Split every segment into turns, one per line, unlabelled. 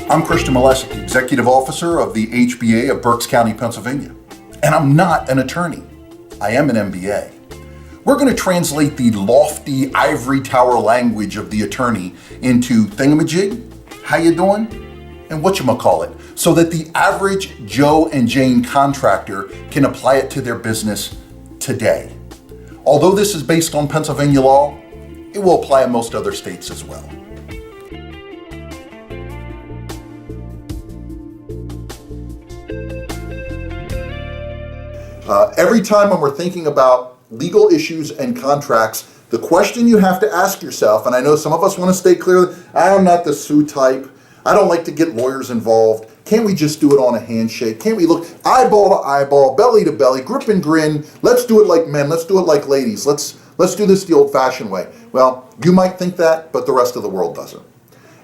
I'm Christian Malesic, Executive Officer of the HBA of Berks County, Pennsylvania. And I'm not an attorney. I am an MBA. We're going to translate the lofty ivory tower language of the attorney into thingamajig, how you doing, and whatchamacallit, so that the average Joe and Jane contractor can apply it to their business today. Although this is based on Pennsylvania law, it will apply in most other states as well. Every time when we're thinking about legal issues and contracts, the question you have to ask yourself, and I know some of us want to stay clear, I'm not the sue type, I don't like to get lawyers involved, can't we just do it on a handshake? Can't we look eyeball to eyeball, belly to belly, grip and grin, let's do it like men, let's do it like ladies, let's do this the old-fashioned way. Well, you might think that, but the rest of the world doesn't.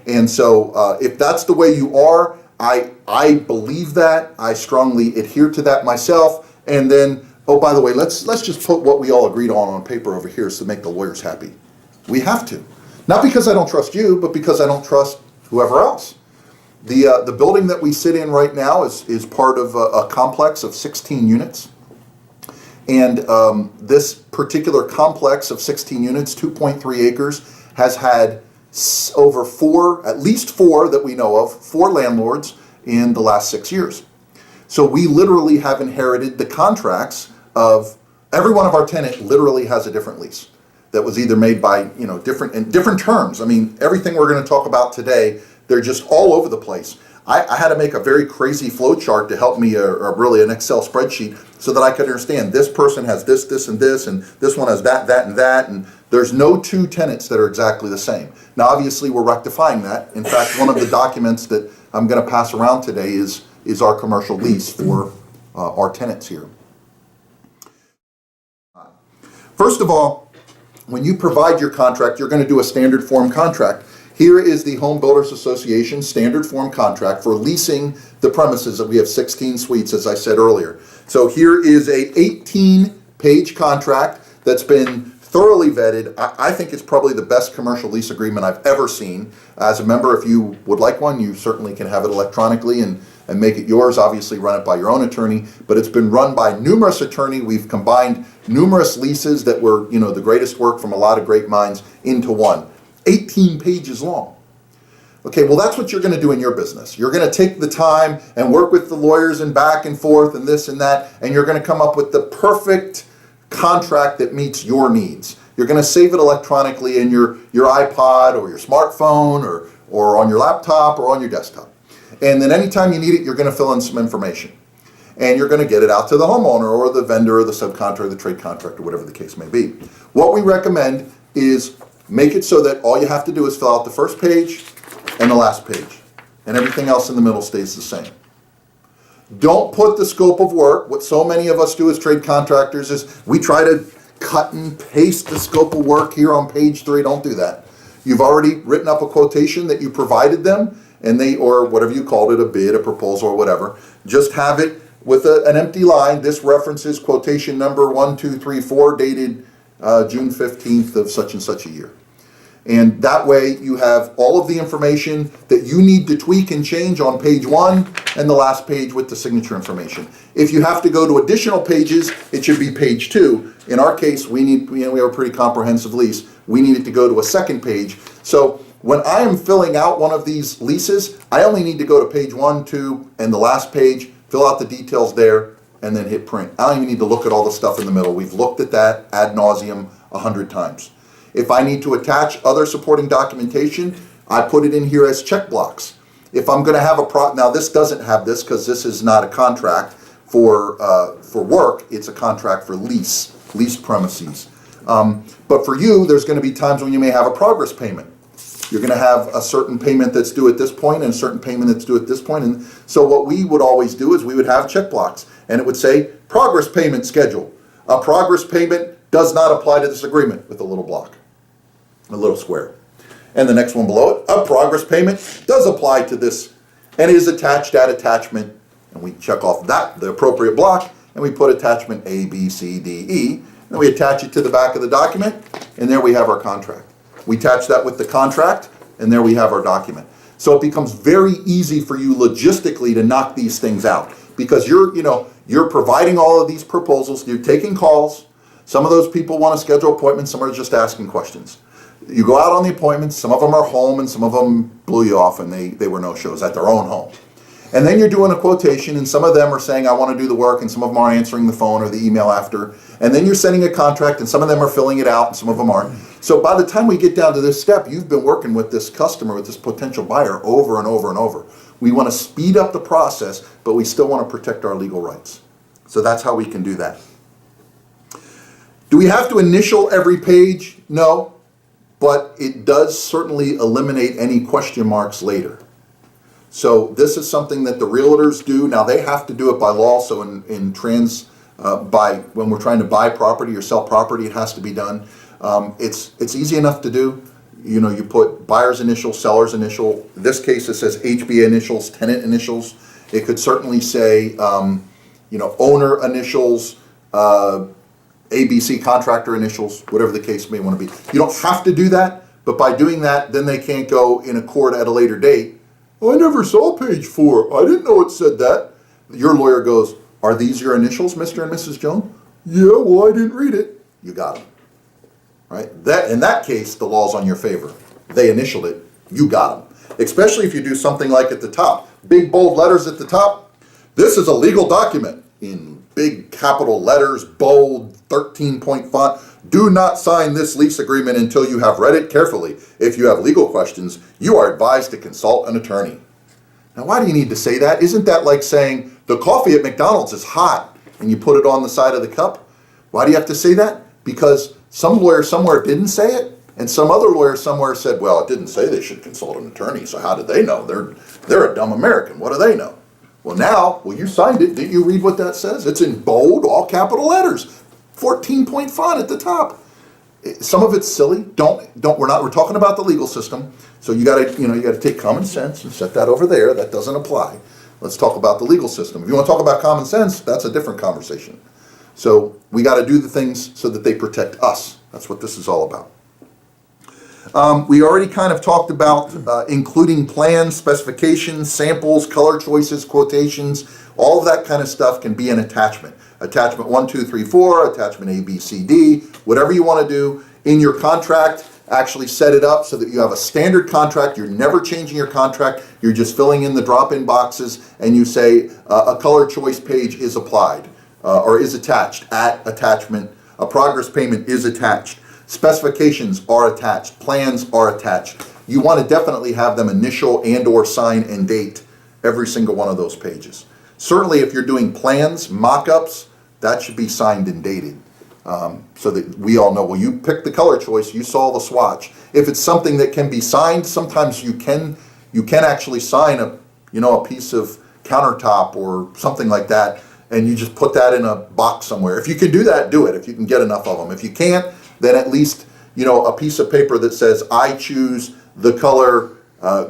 And so if that's the way you are, I believe that, I strongly adhere to that myself. And then, oh, by the way, let's just put what we all agreed on paper over here to make the lawyers happy. We have to. Not because I don't trust you, but because I don't trust whoever else. The building that we sit in right now is part of a complex of 16 units. And this particular complex of 16 units, 2.3 acres, has had at least four that we know of, 4 landlords in the last 6 years. So we literally have inherited the contracts of every one of our tenants. Literally has a different lease that was either made by different terms. I mean, everything we're going to talk about today, they're just all over the place. I had to make a very crazy flow chart to help me, or really an Excel spreadsheet, so that I could understand this person has this, and this one has that, and that, and there's no 2 tenants that are exactly the same. Now, obviously, we're rectifying that. In fact, one of the documents that I'm going to pass around today is our commercial lease for our tenants here. First of all, when you provide your contract, you're going to do a standard form contract. Here is the Home Builders Association standard form contract for leasing the premises that we have 16 suites, as I said earlier. So here is a 18-page contract that's been thoroughly vetted. I think it's probably the best commercial lease agreement I've ever seen. As a member, if you would like one, you certainly can have it electronically and make it yours. Obviously, run it by your own attorney, but it's been run by numerous attorneys. We've combined numerous leases that were, the greatest work from a lot of great minds into one. 18 pages long. Okay, well, that's what you're going to do in your business. You're going to take the time and work with the lawyers and back and forth and this and that, and you're going to come up with the perfect contract that meets your needs. You're going to save it electronically in your iPod or your smartphone or on your laptop or on your desktop. And then anytime you need it, you're going to fill in some information. And you're going to get it out to the homeowner or the vendor or the subcontractor or the trade contractor, whatever the case may be. What we recommend is make it so that all you have to do is fill out the first page and the last page. And everything else in the middle stays the same. Don't put the scope of work. What so many of us do as trade contractors is we try to cut and paste the scope of work here on page 3. Don't do that. You've already written up a quotation that you provided them, and or whatever you called it, a bid, a proposal, or whatever. Just have it with an empty line. This references quotation number 1234 dated June 15th of such and such a year. And that way you have all of the information that you need to tweak and change on page 1 and the last page with the signature information. If you have to go to additional pages, it should be page 2. In our case, we have a pretty comprehensive lease. We need it to go to a second page. So when I am filling out one of these leases, I only need to go to page 1, 2, and the last page, fill out the details there, and then hit print. I don't even need to look at all the stuff in the middle. We've looked at that ad nauseum 100 times. If I need to attach other supporting documentation, I put it in here as check blocks. If I'm going to have now this doesn't have this because this is not a contract for work. It's a contract for lease premises. But for you, there's going to be times when you may have a progress payment. You're going to have a certain payment that's due at this point and a certain payment that's due at this point. And so what we would always do is we would have check blocks, and it would say progress payment schedule. A progress payment does not apply to this agreement, with a little block, a little square. And the next one below it, a progress payment does apply to this and is attached at attachment. And we check off that, the appropriate block, and we put attachment A, B, C, D, E. And we attach it to the back of the document, and there we have our contract. We attach that with the contract, and there we have our document. So it becomes very easy for you logistically to knock these things out because you're providing all of these proposals, you're taking calls. Some of those people want to schedule appointments, some are just asking questions. You go out on the appointments, some of them are home and some of them blew you off and they were no-shows at their own home. And then you're doing a quotation and some of them are saying, I want to do the work, and some of them aren't answering the phone or the email after. And then you're sending a contract and some of them are filling it out and some of them aren't. So by the time we get down to this step, you've been working with this customer, with this potential buyer over and over and over. We want to speed up the process, but we still want to protect our legal rights. So that's how we can do that. Do we have to initial every page? No, but it does certainly eliminate any question marks later. So this is something that the realtors do. Now they have to do it by law. So when we're trying to buy property or sell property, it has to be done. It's easy enough to do. You put buyer's initial, seller's initial. In this case, it says HBA initials, tenant initials. It could certainly say, owner initials, ABC contractor initials, whatever the case may want to be. You don't have to do that, but by doing that, then they can't go in a court at a later date. I never saw page 4. I didn't know it said that. Your lawyer goes, are these your initials, Mr. and Mrs. Jones? Yeah, well, I didn't read it. You got them. Right? In that case, the law's on your favor. They initialed it. You got them. Especially if you do something like at the top. Big bold letters at the top. This is a legal document in big capital letters, bold, 13-point font. Do not sign this lease agreement until you have read it carefully. If you have legal questions, you are advised to consult an attorney. Now, why do you need to say that? Isn't that like saying the coffee at McDonald's is hot and you put it on the side of the cup? Why do you have to say that? Because some lawyer somewhere didn't say it, and some other lawyer somewhere said, well, it didn't say they should consult an attorney, so how did they know? They're a dumb American. What do they know? Well, you signed it. Didn't you read what that says? It's in bold, all capital letters. 14-point font at the top. Some of it's silly. We're talking about the legal system. So you gotta take common sense and set that over there. That doesn't apply. Let's talk about the legal system. If you want to talk about common sense, that's a different conversation. So we got to do the things so that they protect us. That's what this is all about. We already kind of talked about including plans, specifications, samples, color choices, quotations. All of that kind of stuff can be an attachment. Attachment 1, 2, 3, 4, attachment A, B, C, D, whatever you want to do in your contract. Actually set it up so that you have a standard contract. You're never changing your contract. You're just filling in the drop-in boxes, and you say a color choice page is applied or is attached at attachment. A progress payment is attached. Specifications are attached. Plans are attached. You want to definitely have them initial and or sign and date every single one of those pages. Certainly if you're doing plans, mock-ups, that should be signed and dated. So that we all know, well, you picked the color choice, you saw the swatch. If it's something that can be signed, sometimes you can actually sign a piece of countertop or something like that, and you just put that in a box somewhere. If you can do that, do it, if you can get enough of them. If you can't, then at least, a piece of paper that says, I choose the color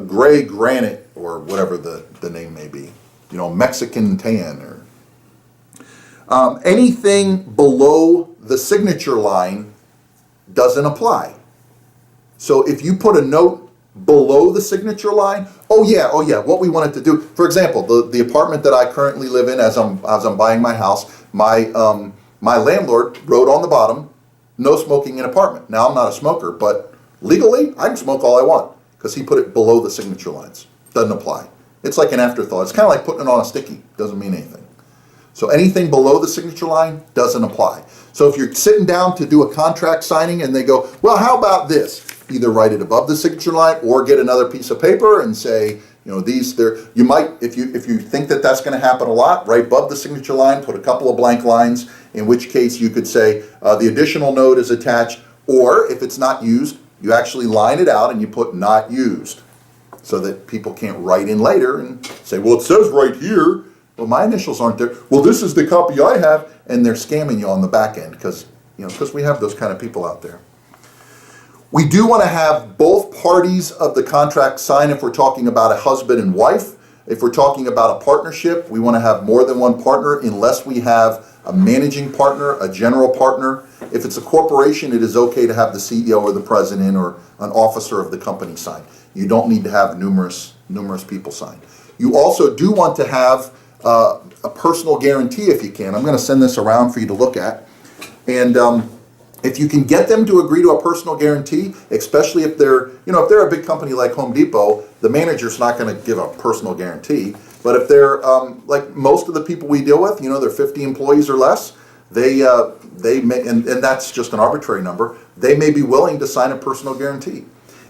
gray granite, or whatever the name may be, Mexican tan, or anything below the signature line doesn't apply. So if you put a note below the signature line, oh yeah, what we wanted to do, for example, the apartment that I currently live in as I'm buying my house, my landlord wrote on the bottom, no smoking in apartment. Now I'm not a smoker, but legally I can smoke all I want because he put it below the signature lines. Doesn't apply. It's like an afterthought. It's kind of like putting it on a sticky. Doesn't mean anything. So anything below the signature line doesn't apply. So if you're sitting down to do a contract signing and they go, well, how about this? Either write it above the signature line or get another piece of paper and say, you might, if you think that that's going to happen a lot, right above the signature line, put a couple of blank lines, in which case you could say the additional note is attached, or if it's not used, you actually line it out and you put not used so that people can't write in later and say, well, it says right here. Well, my initials aren't there. Well, this is the copy I have, and they're scamming you on the back end because we have those kind of people out there. We do want to have both parties of the contract sign if we're talking about a husband and wife. If we're talking about a partnership, we want to have more than one partner unless we have a managing partner, a general partner, If it's a corporation, it is okay to have the CEO or the president or an officer of the company sign. You don't need to have numerous people sign. You also do want to have a personal guarantee if you can. I'm going to send this around for you to look at. And if you can get them to agree to a personal guarantee, especially if they're a big company like Home Depot, the manager's not going to give a personal guarantee. But if they're like most of the people we deal with, they're 50 employees or less, they may, and that's just an arbitrary number, they may be willing to sign a personal guarantee.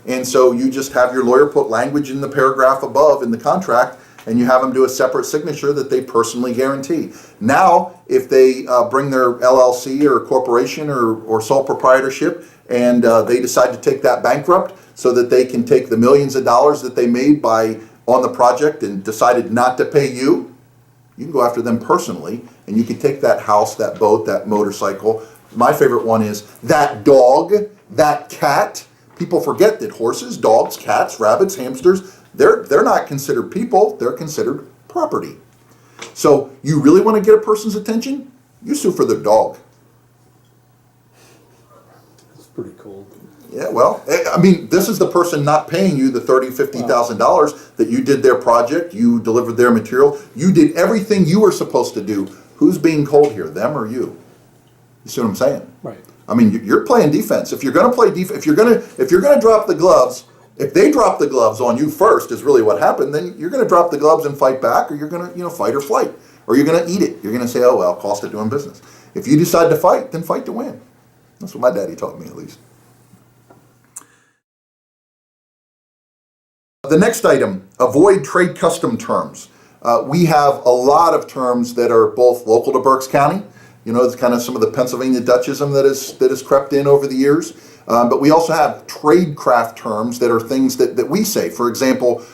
And so you just have your lawyer put language in the paragraph above in the contract, and you have them do a separate signature that they personally guarantee. Now, if they bring their LLC or corporation or sole proprietorship and they decide to take that bankrupt so that they can take the millions of dollars that they made on the project and decided not to pay you, you can go after them personally, and you can take that house, that boat, that motorcycle. My favorite one is that dog, that cat. People forget that horses, dogs, cats, rabbits, hamsters, they're not considered people, they're considered property. So you really want to get a person's attention? You sue for their dog.
That's pretty cool.
Yeah, well, I mean, this is the person not paying you the $30,000, $50,000 that you did their project, you delivered their material, you did everything you were supposed to do. Who's being cold here, them or you? You see what I'm saying?
Right.
I mean, you're playing defense. If you're going to play defense, if you're going to drop the gloves, if they drop the gloves on you first, is really what happened. Then you're going to drop the gloves and fight back, or you're going to, fight or flight, or you're going to eat it. You're going to say, "Oh well, cost of doing business." If you decide to fight, then fight to win. That's what my daddy taught me, at least. The next item: avoid trade custom terms. We have a lot of terms that are both local to Berks County. It's kind of some of the Pennsylvania Dutchism that has crept in over the years. But we also have trade craft terms that are things that we say. For example,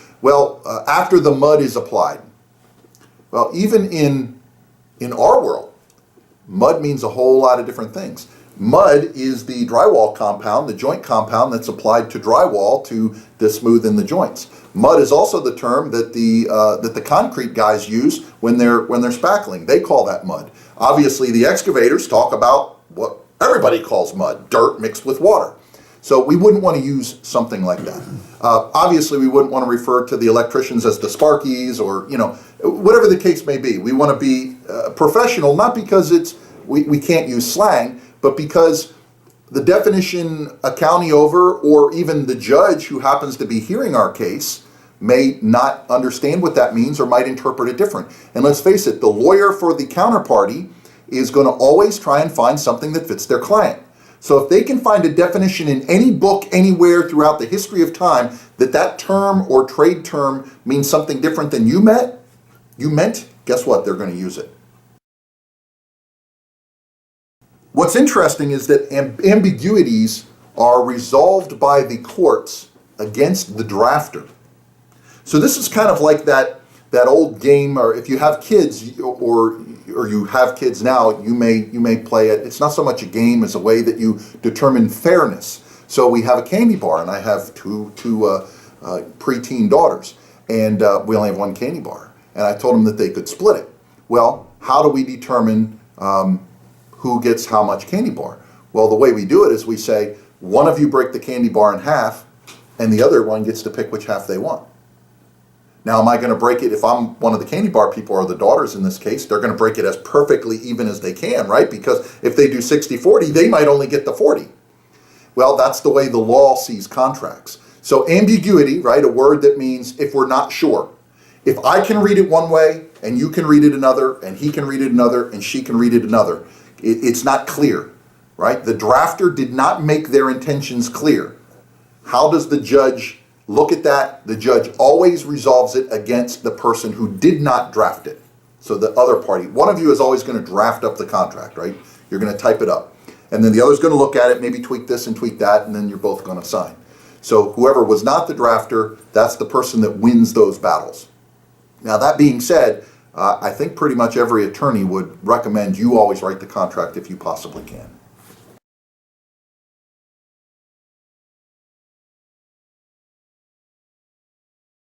after the mud is applied. Well, even in our world, mud means a whole lot of different things. Mud is the drywall compound, the joint compound that's applied to drywall to smoothen the joints. Mud is also the term that the concrete guys use when they're spackling. They call that mud. Obviously, the excavators talk about what everybody calls mud, dirt mixed with water. So we wouldn't want to use something like that. Obviously, we wouldn't want to refer to the electricians as the Sparkies or, whatever the case may be. We want to be professional, not because we can't use slang, but because the definition a county over or even the judge who happens to be hearing our case may not understand what that means or might interpret it different. And let's face it, the lawyer for the counterparty is going to always try and find something that fits their client. So if they can find a definition in any book anywhere throughout the history of time that term or trade term means something different than you meant, guess what? They're going to use it. What's interesting is that ambiguities are resolved by the courts against the drafter. So this is kind of like that old game, or if you have kids or you have kids now, you may play it. It's not so much a game as a way that you determine fairness. So we have a candy bar, and I have two preteen daughters, and we only have one candy bar. And I told them that they could split it. Well, how do we determine who gets how much candy bar? Well, the way we do it is we say, one of you break the candy bar in half, and the other one gets to pick which half they want. Now, am I going to break it, if I'm one of the candy bar people, or the daughters in this case, they're going to break it as perfectly even as they can, right? Because if they do 60-40, they might only get the 40. Well, that's the way the law sees contracts. So ambiguity, right, a word that means if we're not sure. If I can read it one way, and you can read it another, and he can read it another, and she can read it another, it's not clear, right? The drafter did not make their intentions clear. How does the judge look at that? The judge always resolves it against the person who did not draft it. So the other party, one of you is always going to draft up the contract, right? You're going to type it up. And then the other's going to look at it, maybe tweak this and tweak that, and then you're both going to sign. So whoever was not the drafter, that's the person that wins those battles. Now, that being said, I think pretty much every attorney would recommend you always write the contract if you possibly can.